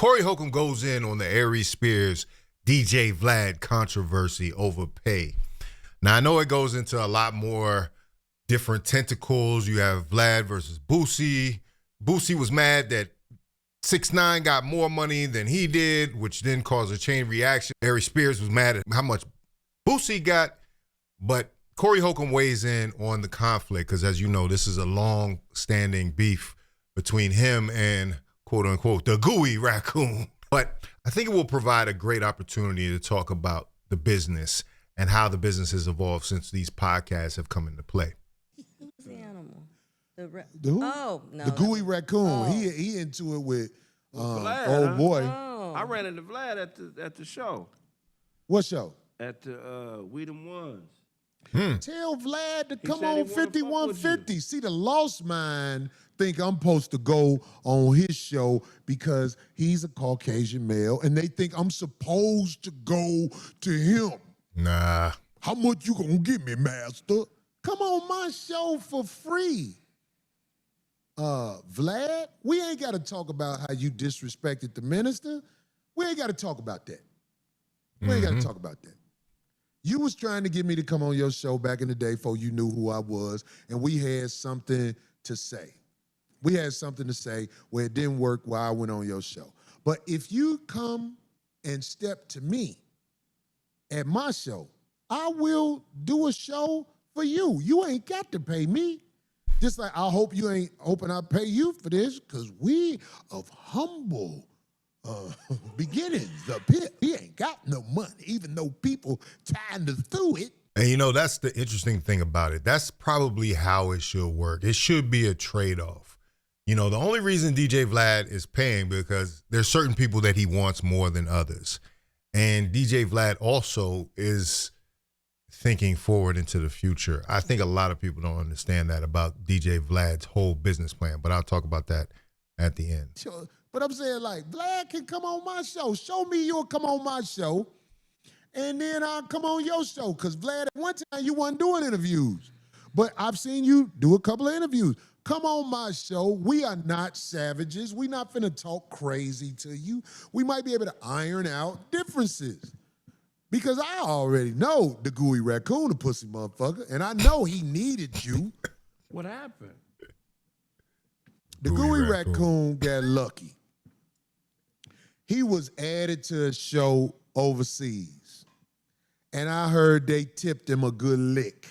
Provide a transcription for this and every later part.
Corey Holcomb goes in on the Aries Spears DJ Vlad controversy over pay. Now, I know it goes into a lot more different tentacles. You have Vlad versus Boosie. Boosie was mad that 6ix9ine got more money than he did, which then caused a chain reaction. Aries Spears was mad at how much Boosie got, but Corey Holcomb weighs in on the conflict because, as you know, this is a long-standing beef between him and, quote-unquote, the gooey raccoon. But I think it will provide a great opportunity to talk about the business and how the business has evolved since these podcasts have come into play. Who's the animal? The who? Oh, no. The gooey raccoon. Oh. He into it with Vlad, old boy. Oh. I ran into Vlad at the show. What show? At the We Them Ones. Tell Vlad to come said he on wanna fuck with 5150. See, the lost mind think I'm supposed to go on his show because he's a Caucasian male, and they think I'm supposed to go to him. Nah. How much you gonna give me, master? Come on my show for free. Vlad, we ain't got to talk about how you disrespected the minister. We ain't got to talk about that. We ain't got to talk about that. You was trying to get me to come on your show back in the day before you knew who I was, and we had something to say. We had something to say where it didn't work while I went on your show. But if you come and step to me at my show, I will do a show for you. You ain't got to pay me. Just like I hope you ain't hoping I pay you for this, because we of humble beginnings up here. We ain't got no money, even though people trying to through it. And you know, that's the interesting thing about it. That's probably how it should work. It should be a trade-off. You know, the only reason DJ Vlad is paying because there's certain people that he wants more than others. And DJ Vlad also is thinking forward into the future. I think a lot of people don't understand that about DJ Vlad's whole business plan, but I'll talk about that at the end. Sure. But I'm saying, like, Vlad can come on my show. Show me you'll come on my show, and then I'll come on your show. Because, Vlad, at one time, you wasn't doing interviews. But I've seen you do a couple of interviews. Come on my show. We are not savages. We not finna talk crazy to you. We might be able to iron out differences. Because I already know the gooey raccoon, the pussy motherfucker, and I know he needed you. What happened? The gooey raccoon got lucky. He was added to a show overseas, and I heard they tipped him a good lick.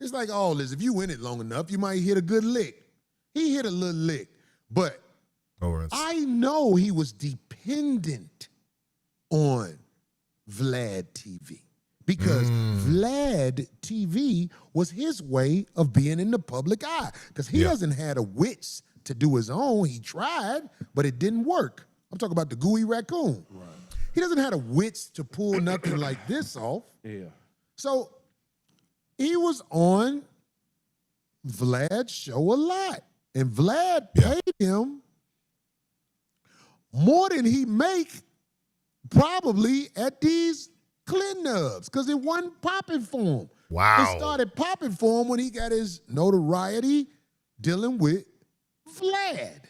It's like all this. If you in it long enough, you might hit a good lick. He hit a little lick, but I know he was dependent on Vlad TV because Vlad TV was his way of being in the public eye because he doesn't have the wits to do his own. He tried, but it didn't work. I'm talking about the gooey raccoon. Right. He doesn't have the wits to pull nothing like this off. Yeah. So he was on Vlad's show a lot, and Vlad paid him more than he make probably at these Clinton nubs because it wasn't popping for him. Wow. It started popping for him when he got his notoriety dealing with Vlad.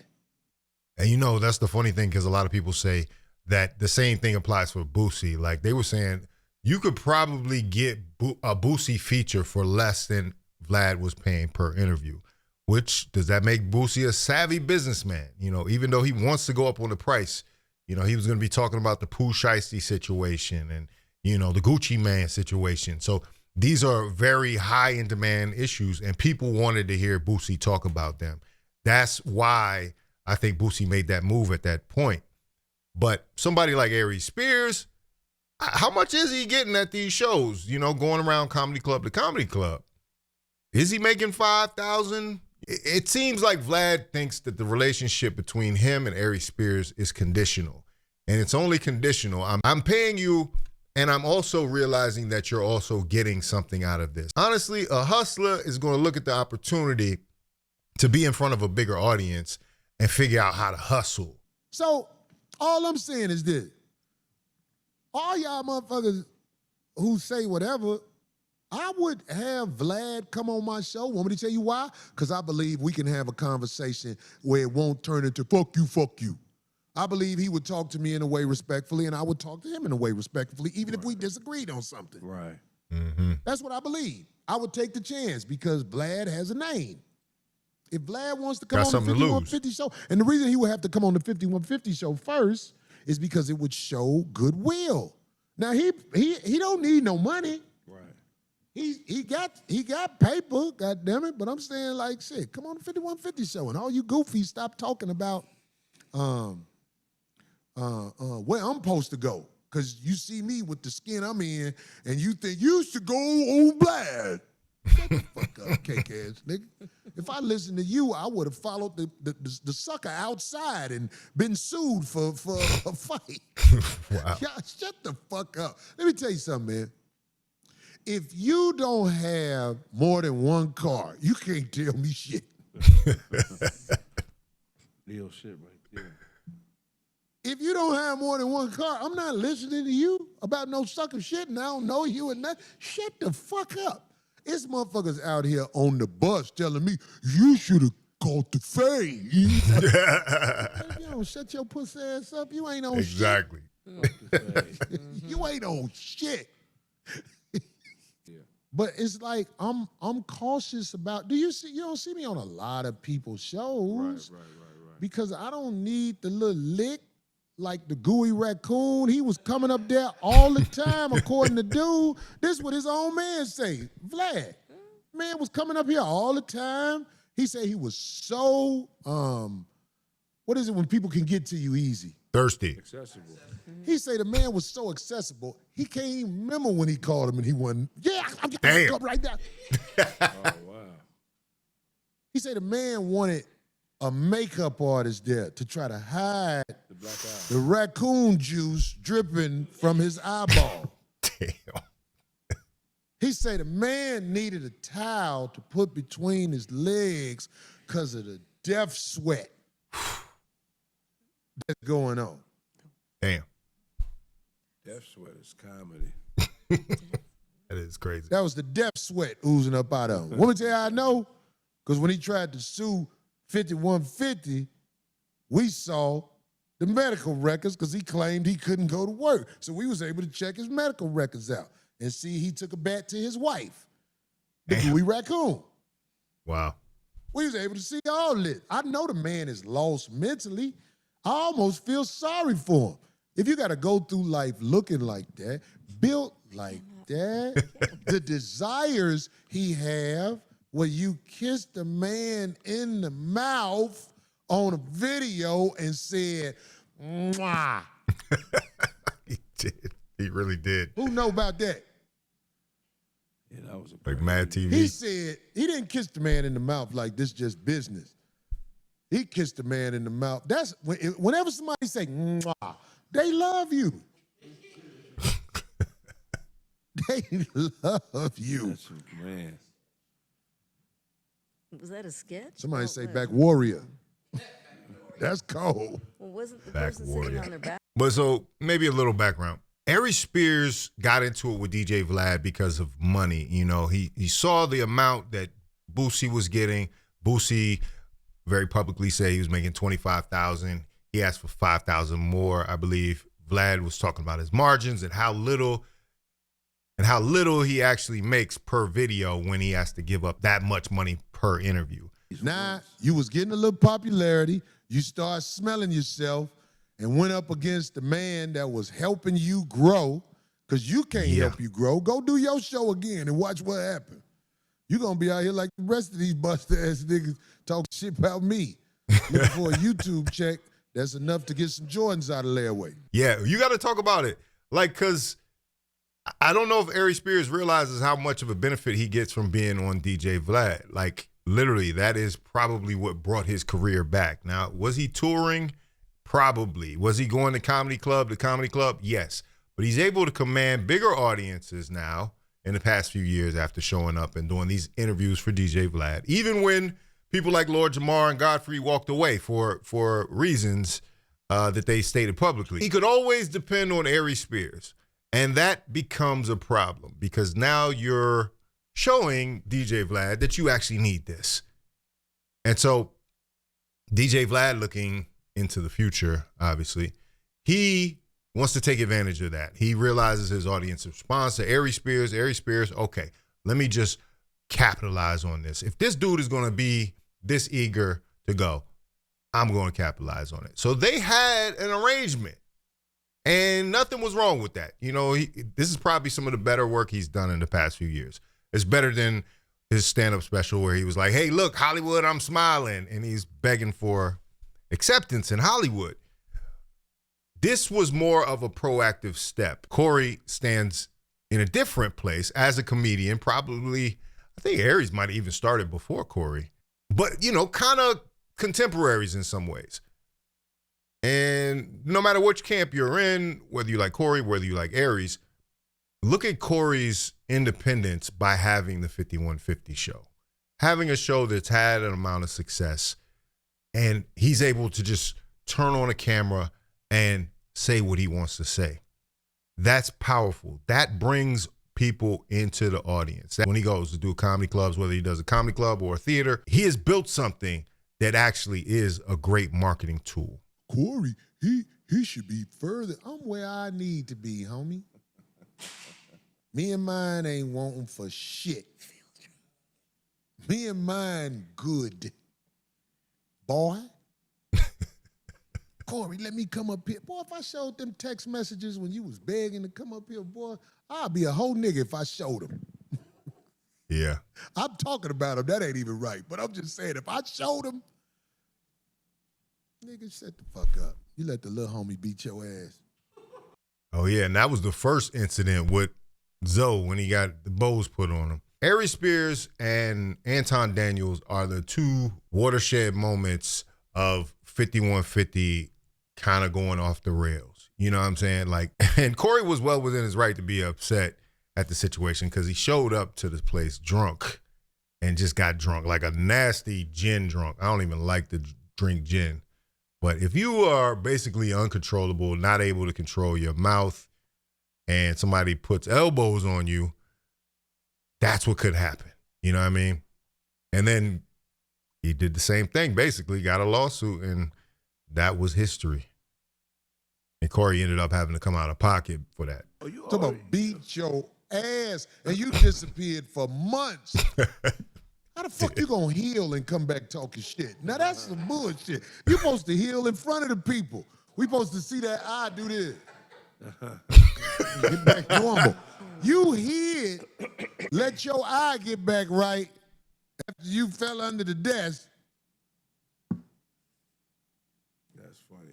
And you know, that's the funny thing because a lot of people say that the same thing applies for Boosie. Like they were saying, you could probably get a Boosie feature for less than Vlad was paying per interview. Which, does that make Boosie a savvy businessman? You know, even though he wants to go up on the price, you know, he was going to be talking about the Pooh Shiesty situation and, you know, the Gucci Man situation. So these are very high in demand issues and people wanted to hear Boosie talk about them. That's why I think Boosie made that move at that point. But somebody like Aries Spears, how much is he getting at these shows? You know, going around comedy club to comedy club. Is he making $5,000? It seems like Vlad thinks that the relationship between him and Aries Spears is conditional. And it's only conditional. I'm paying you, and I'm also realizing that you're also getting something out of this. Honestly, a hustler is going to look at the opportunity to be in front of a bigger audience and figure out how to hustle. So all I'm saying is this. All y'all motherfuckers who say whatever, I would have Vlad come on my show. Want me to tell you why? Because I believe we can have a conversation where it won't turn into fuck you, fuck you. I believe he would talk to me in a way respectfully, and I would talk to him in a way respectfully, even if we disagreed on something. Right. Mm-hmm. That's what I believe. I would take the chance because Vlad has a name. If Vlad wants to come Got on the something to lose. 5150 show, and the reason he would have to come on the 5150 show first is because it would show goodwill. Now he don't need no money. Right. He got paper, God damn it. But I'm saying like shit, come on the 5150 show, and all you goofies stop talking about where I'm supposed to go. Cause you see me with the skin I'm in, and you think you should go on Vlad. Shut the fuck up, cake ass nigga. If I listened to you, I would have followed the sucker outside and been sued for a fight. Wow. Yeah, shut the fuck up. Let me tell you something, man. If you don't have more than one car, you can't tell me shit. Real shit right there. If you don't have more than one car, I'm not listening to you about no sucker shit, and I don't know you and that. Shut the fuck up. It's motherfuckers out here on the bus telling me, you should have called the fame. You don't shut your pussy ass up. You ain't on Exactly. shit. You ain't on shit. But it's like I'm cautious about. You don't see me on a lot of people's shows. Right. Because I don't need the little lick like the gooey raccoon. He was coming up there all the time, according to dude. This is what his own man say. Vlad, man was coming up here all the time. He said he was so, what is it when people can get to you easy? Thirsty. Accessible. He say the man was so accessible, he can't even remember when he called him and he wasn't, I'm Damn. up right now. Oh, wow. He said the man wanted a makeup artist there to try to hide The black eye. the raccoon juice dripping from his eyeball. Damn. He said the man needed a towel to put between his legs because of the death sweat that's going on. Damn. Death sweat is comedy. That is crazy. That was the death sweat oozing up out of him. Want me to tell you how I know? Because when he tried to sue 5150, we saw the medical records because he claimed he couldn't go to work. So we was able to check his medical records out and see he took a bat to his wife, the Damn. gooey raccoon. Wow. We was able to see all this. I know the man is lost mentally. I almost feel sorry for him. If you got to go through life looking like that, built like that, the desires he have where you kissed a man in the mouth on a video and said, mwah. He did. He really did. Who know about that? Yeah, that was a Like Mad TV. He said he didn't kiss the man in the mouth like this just business. He kissed the man in the mouth. That's whenever somebody say mwah, they love you. They love you. That's a, man. Was that a sketch? Somebody Or say what? back warrior. That's cold. Well, wasn't the Back person warrior. sitting on their back? But so maybe a little background. Aries Spears got into it with DJ Vlad because of money. You know, he saw the amount that Boosie was getting. Boosie very publicly said he was making $25,000. He asked for $5,000 more, I believe. Vlad was talking about his margins and how little he actually makes per video when he has to give up that much money per interview. Now, you was getting a little popularity. You start smelling yourself and went up against the man that was helping you grow because you can't help you grow. Go do your show again and watch what happened. You're going to be out here like the rest of these busted-ass niggas talk shit about me. Looking for a YouTube check that's enough to get some Jordans out of their way. Yeah, you got to talk about it. Like, because I don't know if Aries Spears realizes how much of a benefit he gets from being on DJ Vlad. Like, literally, that is probably what brought his career back. Now, was he touring? Probably. Was he going to comedy club to comedy club? Yes. But he's able to command bigger audiences now in the past few years after showing up and doing these interviews for DJ Vlad. Even when people like Lord Jamar and Godfrey walked away for reasons that they stated publicly. He could always depend on Aries Spears. And that becomes a problem because now you're showing DJ Vlad that you actually need this. And so DJ Vlad looking into the future, obviously. He wants to take advantage of that. He realizes his audience responds to Aries Spears. Okay, let me just capitalize on this. If this dude is going to be this eager to go, I'm going to capitalize on it. So they had an arrangement, and nothing was wrong with that. You know, this is probably some of the better work he's done in the past few years. It's better than his stand-up special where he was like, hey, look, Hollywood, I'm smiling, and he's begging for acceptance in Hollywood. This was more of a proactive step. Corey stands in a different place as a comedian. Probably, I think Aries might have even started before Corey. But, you know, kind of contemporaries in some ways. And no matter which camp you're in, whether you like Corey, whether you like Aries, look at Corey's independence by having the 5150 show. Having a show that's had an amount of success, and he's able to just turn on a camera and say what he wants to say. That's powerful. That brings people into the audience. When he goes to do comedy clubs, whether he does a comedy club or a theater, he has built something that actually is a great marketing tool. Corey, he should be further. I'm where I need to be, homie. Me and mine ain't wanting for shit. Me and mine good. Boy. Corey, let me come up here. Boy, if I showed them text messages when you was begging to come up here, boy, I'd be a whole nigga if I showed them. Yeah. I'm talking about him. That ain't even right. But I'm just saying, if I showed him, nigga, shut the fuck up. You let the little homie beat your ass. Oh, yeah, and that was the first incident with Zoe when he got the bows put on him. Aries Spears and Anton Daniels are the two watershed moments of 5150 kind of going off the rails. You know what I'm saying? Like, and Corey was well within his right to be upset at the situation because he showed up to this place drunk and just got drunk, like a nasty gin drunk. I don't even like to drink gin. But if you are basically uncontrollable, not able to control your mouth, and somebody puts elbows on you, that's what could happen. You know what I mean? And then he did the same thing, basically, got a lawsuit, and that was history. And Corey ended up having to come out of pocket for that. Oh, you talking about beat your ass, and you disappeared for months. How the fuck you gonna heal and come back talking shit? Now that's some bullshit. You supposed to heal in front of the people. We supposed to see that eye do this. Get back normal. You hid, let your eye get back right after you fell under the desk. That's funny.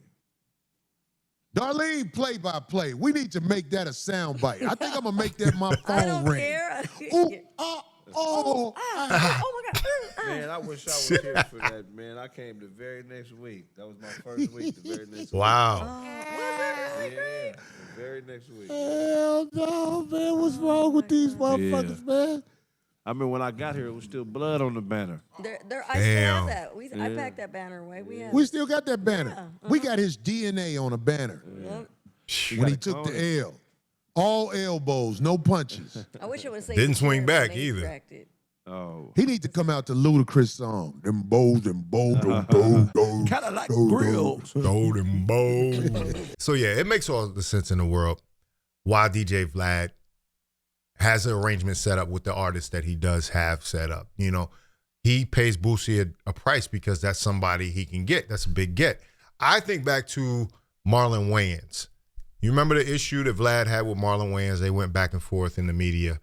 Darlene, play-by-play. We need to make that a sound bite. I think I'm gonna make that my phone I don't ring. care. Ooh, Oh my God. Man, I wish I was here for that, man. I came the very next week. That was my first week, the very next week. Wow. Yeah, the very next week. Hell no, man. What's wrong with these motherfuckers, man? I mean, when I got here, it was still blood on the banner. I still Damn. have that. I packed that banner away. We still got that banner. We got his DNA on a banner when he took the L. All elbows, no punches. I wish it was. Didn't swing back either. Oh. He needs to come out to Ludacris song. Them bows, them bows. Kind of like grills. Golden bowl. So, yeah, it makes all the sense in the world why DJ Vlad has an arrangement set up with the artist that he does have set up. You know, he pays Boosie a price because that's somebody he can get. That's a big get. I think back to Marlon Wayans. You remember the issue that Vlad had with Marlon Wayans? They went back and forth in the media.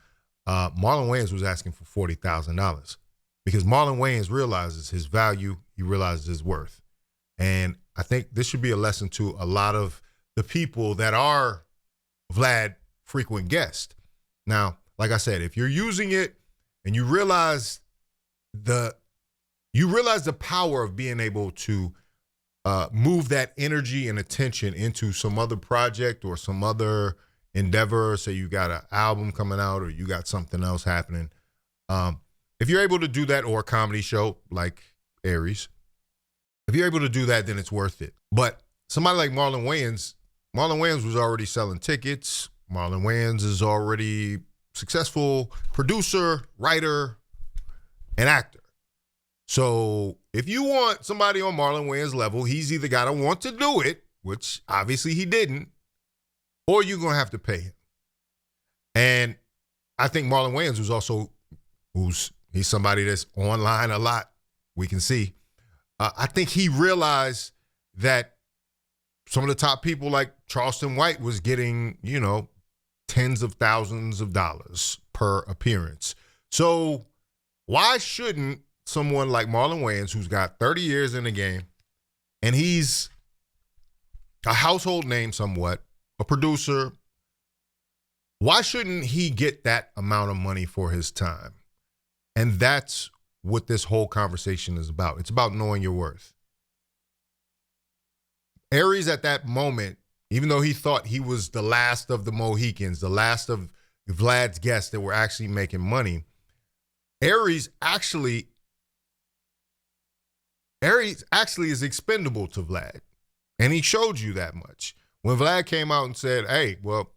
Marlon Wayans was asking for $40,000 because Marlon Wayans realizes his value. He realizes his worth. And I think this should be a lesson to a lot of the people that are Vlad frequent guests. Now, like I said, if you're using it and you realize the power of being able to move that energy and attention into some other project or some other endeavor, say you got an album coming out or you got something else happening. If you're able to do that, or a comedy show like Aries, if you're able to do that, then it's worth it. But somebody like Marlon Wayans was already selling tickets. Marlon Wayans is already successful producer, writer, and actor. So if you want somebody on Marlon Wayans' level, he's either got to want to do it, which obviously he didn't, or you're going to have to pay him. And I think Marlon Wayans he's somebody that's online a lot, we can see. I think he realized that some of the top people like Charleston White was getting, tens of thousands of dollars per appearance. So why shouldn't someone like Marlon Wayans, who's got 30 years in the game, and he's a household name somewhat, a producer, why shouldn't he get that amount of money for his time? And that's what this whole conversation is about. It's about knowing your worth. Aries at that moment, even though he thought he was the last of the Mohicans, the last of Vlad's guests that were actually making money, Aries actually is expendable to Vlad. And he showed you that much. When Vlad came out and said, hey, well,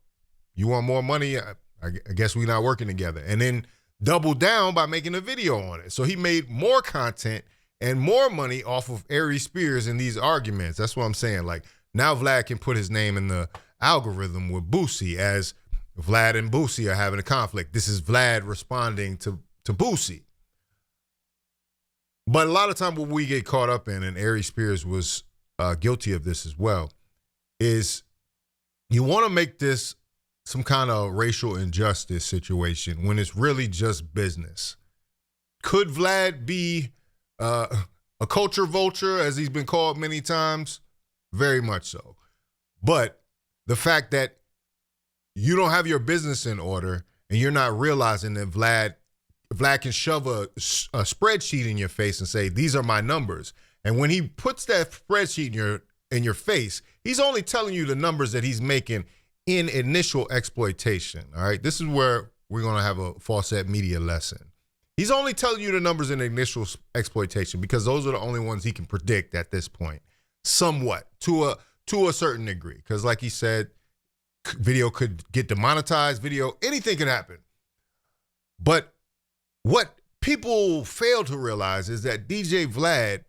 you want more money? I guess we're not working together. And then doubled down by making a video on it. So he made more content and more money off of Aries Spears in these arguments. That's what I'm saying. Like, now Vlad can put his name in the algorithm with Boosie, as Vlad and Boosie are having a conflict. This is Vlad responding to Boosie. But a lot of time what we get caught up in, and Aries Spears was guilty of this as well, is you want to make this some kind of racial injustice situation when it's really just business. Could Vlad be a culture vulture, as he's been called many times? Very much so. But the fact that you don't have your business in order and you're not realizing that Vlad can shove a spreadsheet in your face and say, these are my numbers. And when he puts that spreadsheet in your face, he's only telling you the numbers that he's making in initial exploitation. All right. This is where we're going to have a Faucette media lesson. He's only telling you the numbers in initial exploitation because those are the only ones he can predict at this point, somewhat to a certain degree. Because like he said, video could get demonetized, anything could happen. But what people fail to realize is that DJ Vlad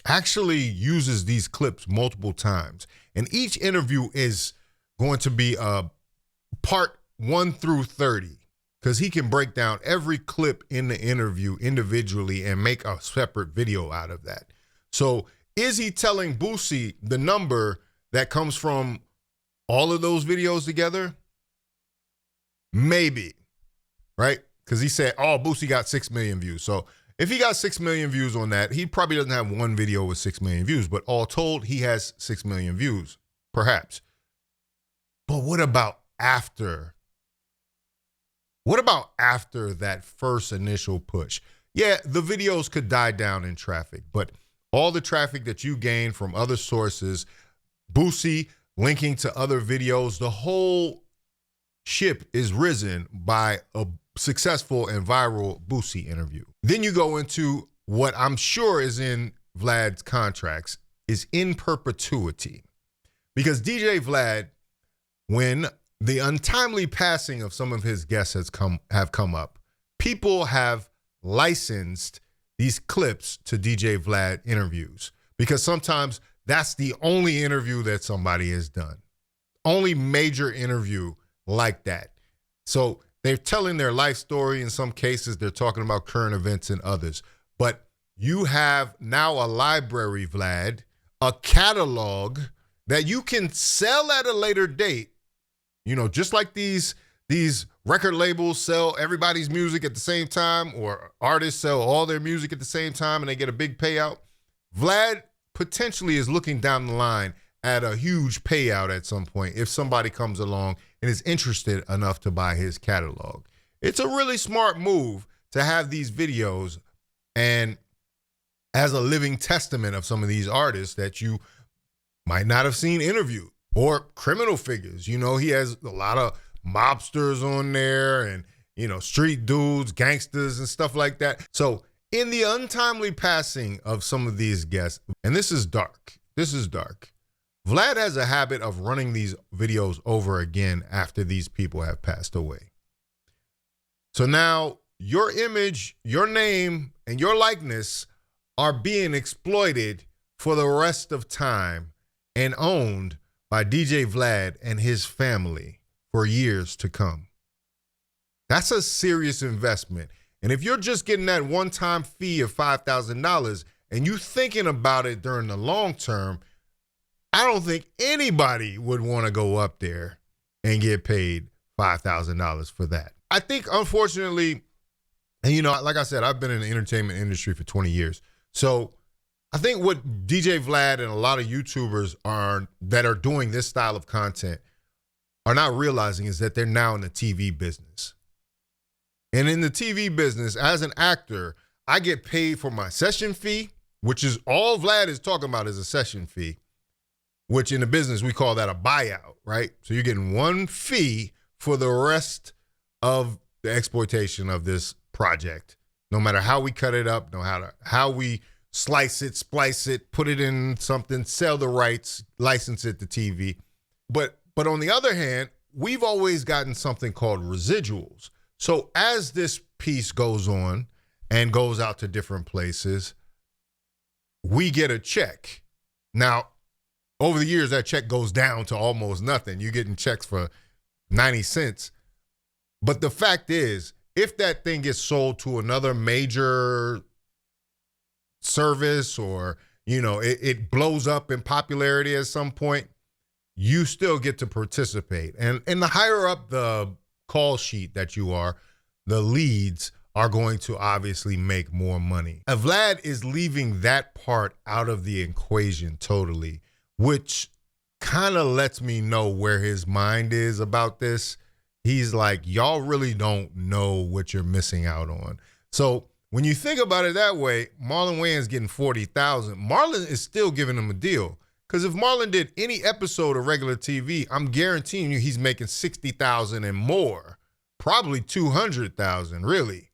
actually uses these clips multiple times. And each interview is going to be part 1 through 30, because he can break down every clip in the interview individually and make a separate video out of that. So is he telling Boosie the number that comes from all of those videos together? Maybe, right? Because he said, oh, Boosie got 6 million views. So if he got 6 million views on that, he probably doesn't have one video with 6 million views, but all told, he has 6 million views, perhaps. But what about after? What about after that first initial push? Yeah, the videos could die down in traffic, but all the traffic that you gain from other sources, Boosie linking to other videos, the whole ship is risen by a successful and viral Boosie interview. Then you go into what I'm sure is in Vlad's contracts, is in perpetuity. Because DJ Vlad, when the untimely passing of some of his guests have come up, people have licensed these clips to DJ Vlad interviews, because sometimes that's the only interview that somebody has done. Only major interview like that. So they're telling their life story. In some cases, they're talking about current events in others. But you have now a library, Vlad, a catalog that you can sell at a later date. You know, just like these record labels sell everybody's music at the same time, or artists sell all their music at the same time and they get a big payout. Vlad potentially is looking down the line at a huge payout at some point if somebody comes along and is interested enough to buy his catalog. It's a really smart move to have these videos and as a living testament of some of these artists that you might not have seen interviewed, or criminal figures. You know, he has a lot of mobsters on there and, you know, street dudes, gangsters and stuff like that. So in the untimely passing of some of these guests, and this is dark, Vlad has a habit of running these videos over again after these people have passed away. So now your image, your name, and your likeness are being exploited for the rest of time and owned by DJ Vlad and his family for years to come. That's a serious investment. And if you're just getting that one-time fee of $5,000 and you thinking about it during the long term, I don't think anybody would want to go up there and get paid $5,000 for that. I think, unfortunately, and you know, like I said, I've been in the entertainment industry for 20 years. So I think what DJ Vlad and a lot of YouTubers that are doing this style of content are not realizing is that they're now in the TV business. And in the TV business, as an actor, I get paid for my session fee, which is all Vlad is talking about is a session fee, which in the business we call that a buyout, right? So you're getting one fee for the rest of the exploitation of this project, no matter how we cut it up, no matter how we slice it, splice it, put it in something, sell the rights, license it to TV. But on the other hand, we've always gotten something called residuals. So as this piece goes on and goes out to different places, we get a check. Now, over the years, that check goes down to almost nothing. You're getting checks for 90 cents. But the fact is, if that thing gets sold to another major service or, you know, it blows up in popularity at some point, you still get to participate. And the higher up the call sheet that you are, the leads are going to obviously make more money. Vlad is leaving that part out of the equation totally, which kind of lets me know where his mind is about this. He's like, y'all really don't know what you're missing out on. So when you think about it that way, Marlon Wayans getting $40,000. Marlon is still giving him a deal. Because if Marlon did any episode of regular TV, I'm guaranteeing you he's making $60,000 and more. Probably $200,000, really.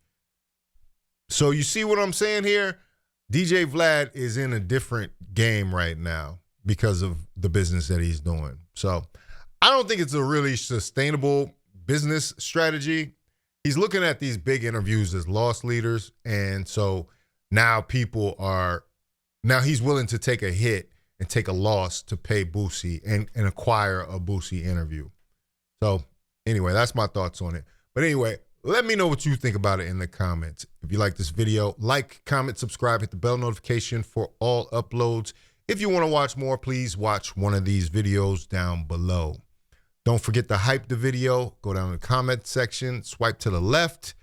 So you see what I'm saying here? DJ Vlad is in a different game right now because of the business that he's doing. So I don't think it's a really sustainable business strategy. He's looking at these big interviews as loss leaders. And so now he's willing to take a hit and take a loss to pay Boosie and acquire a Boosie interview. So anyway, that's my thoughts on it. But anyway, let me know what you think about it in the comments. If you like this video, like, comment, subscribe, hit the bell notification for all uploads. If you want to watch more, please watch one of these videos down below. Don't forget to hype the video. Go down to the comment section, swipe to the left,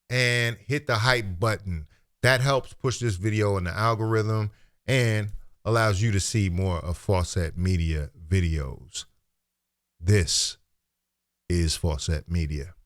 and hit the hype button. That helps push this video in the algorithm and allows you to see more of Faucette Media videos. This is Faucette Media.